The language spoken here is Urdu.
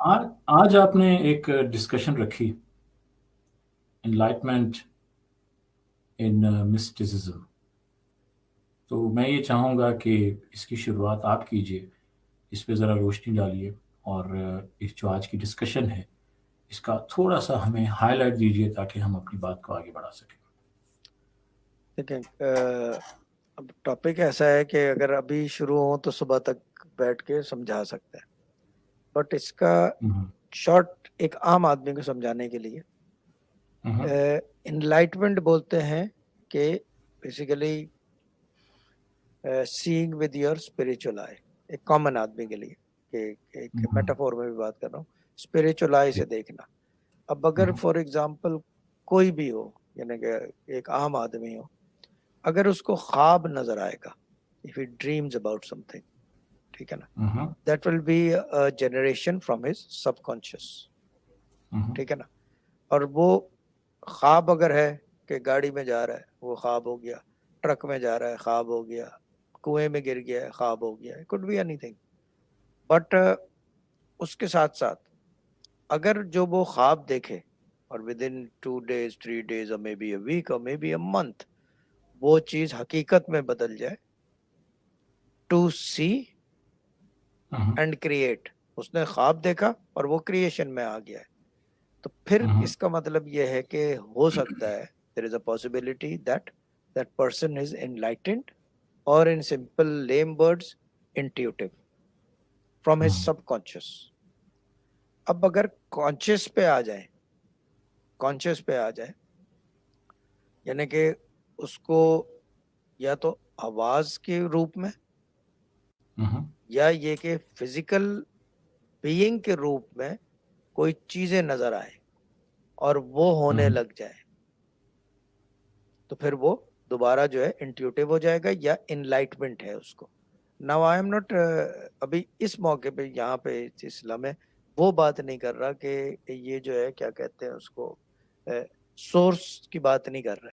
آج آپ نے ایک ڈسکشن رکھی انلائٹمنٹ ان مسٹیسزم، تو میں یہ چاہوں گا کہ اس کی شروعات آپ کیجئے، اس پہ ذرا روشنی ڈالیے، اور اس جو آج کی ڈسکشن ہے اس کا تھوڑا سا ہمیں ہائی لائٹ دیجیے تاکہ ہم اپنی بات کو آگے بڑھا سکیں۔ دیکھیں اب ٹاپک ایسا ہے کہ اگر ابھی شروع ہوں تو صبح تک بیٹھ کے سمجھا سکتے ہیں، بٹ اس کا ہوں، شارٹ ایک عام آدمی کو سمجھانے کے لیے ہوں، انلائٹمنٹ بولتے ہیں کہ basically seeing with your spiritual eye, ایک کامن آدمی کے لیے، کہ ایک ہوں، میٹافور میں بھی بات کر رہا ہوں، اسپریچل آئی سے دیکھنا۔ اب اگر ہوں، فار ایگزامپل کوئی بھی ہو، یعنی کہ ایک عام آدمی ہو، اگر اس کو خواب نظر آئے گا، if he dreams about something، ٹھیک ہے نا، ہوں، that will be a generation from his subconscious، ہوں، ٹھیک ہے نا۔ اور وہ خواب اگر ہے کہ گاڑی میں جا رہا ہے، وہ خواب ہو گیا، ٹرک میں جا رہا ہے، خواب ہو گیا، کنویں میں گر گیا ہے، خواب ہو گیا ہے، could be anything، بٹ اس کے ساتھ ساتھ اگر جو وہ خواب دیکھے اور within 2 days 3 days or maybe a week or maybe a month وہ چیز حقیقت میں بدل جائے، ٹو سی ہوں، اینڈ کریٹ، اس نے خواب دیکھا اور وہ کریشن میں آ گیا ہے، تو پھر ہوں، اس کا مطلب یہ ہے کہ ہو سکتا ہے there is a possibility that that person is enlightened or in simple lame words intuitive from his ہوں، subconscious۔ اب اگر کانشیس پہ آ جائیں، کانشیس پہ آ جائیں، یعنی کہ اس کو یا تو آواز کے روپ میں ہوں، یا یہ کہ فزیکل بینگ کے روپ میں کوئی چیزیں نظر آئے اور وہ ہونے ہوں، لگ جائے، تو پھر وہ دوبارہ جو ہے انٹیوٹیو ہو جائے گا یا انلائٹمنٹ ہے اس کو۔ ناؤ آئی ایم ناٹ ابھی اس موقع پہ یہاں پہ اس سلسلہ میں وہ بات نہیں کر رہا کہ یہ جو ہے کیا کہتے ہیں اس کو سورس کی بات نہیں کر رہا۔